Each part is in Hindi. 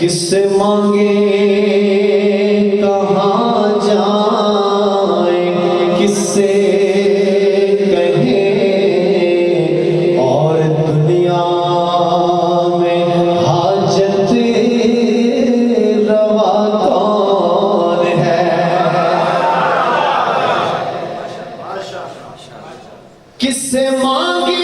किससे मांगे कहाँ जाए, किससे कहे और दुनिया में हाजत रवा कौन है। किससे मांगे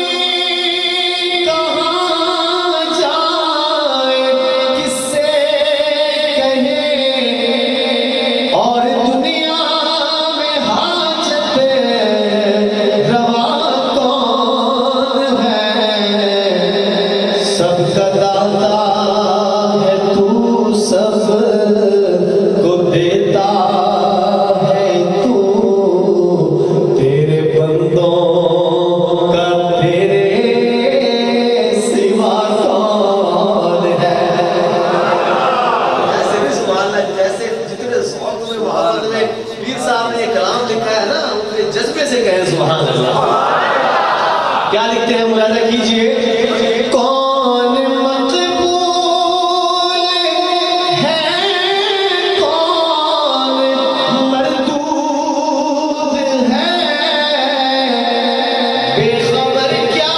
जज्बे से कहें सुभान अल्लाह। क्या लिखते हैं, मुलाजा कीजिए। कौन मकबूल है, कौन मरदूद है, बेखबर क्या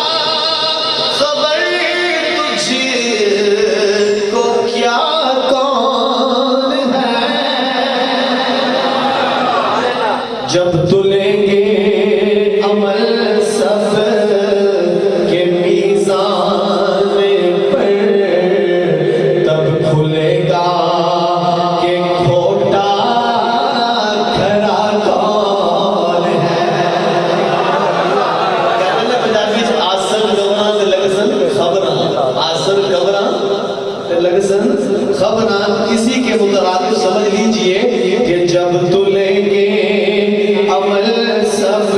खबर तुझको क्या कौन है। जब तुलेंगे अमल सब के मीज़ान पर, तब खुलेगा कि खोटा खरा कौन है। पंजाबी आसन गवरां ते लगसन खबरां, आसन गवरां ते लगसन खबरां। इसी के मुतरादिफ समझ लीजिए कि जब तुलेंगे अमल सब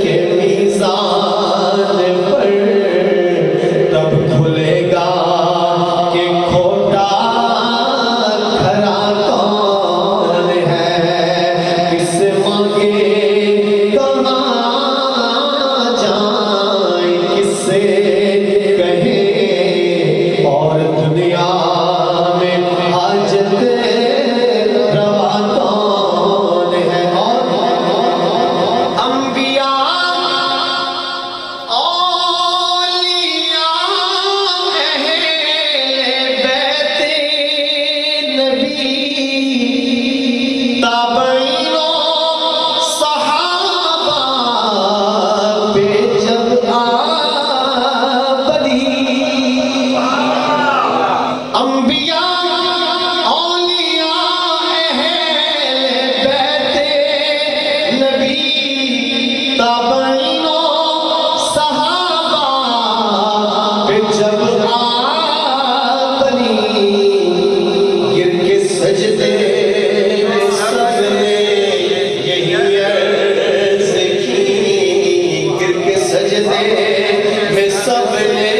के मीज़ान पर, तब खुलेगा कि खोटा खरा कौन है। किससे मांगे कहाँ जाए, किससे कहे और दुनिया में हाजत रवा कौन है। अंबिया औलिया अहले बैते नबी, ताबईनो सहाबा पे जब बनी। अंबिया औलिया अहले बैते नबी, ताबईनो सहाबा पे जब बनी। गिर के सजदे में सबने यही अर्ज़ की, गिर के सजदे में सबने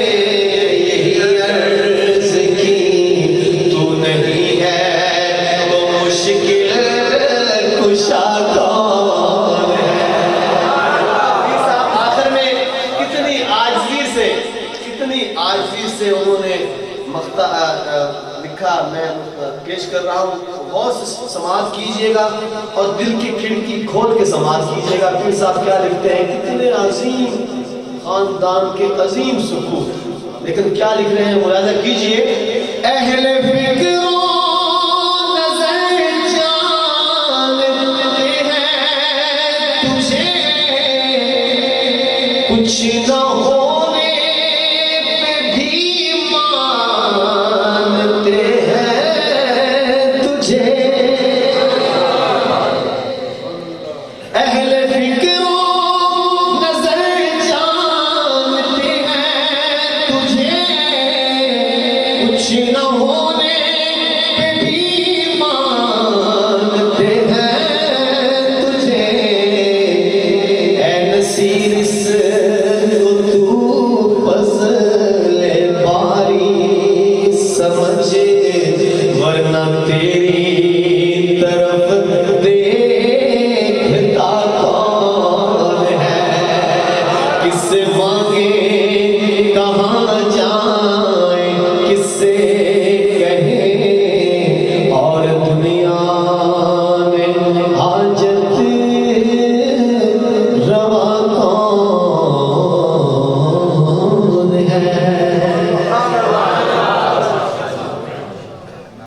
यही अर्ज़ की। तू नहीं है तो मुश्किल कुशा कौन है। आखिर में कितनी आजिज़ी से उन्होंने मख्ता लिखा, मैं पेश कर रहा हूँ। गौर से समाअत कीजिएगा और दिल की खिड़की खोल के समाअत कीजिएगा। पीर साहब क्या लिखते हैं, कितने अजीम खानदान के अजीम सुकूत, लेकिन क्या लिख रहे हैं, मुलाजा कीजिए। अहले फिक्रो नज़र जानते हैं तुझे, कुछ न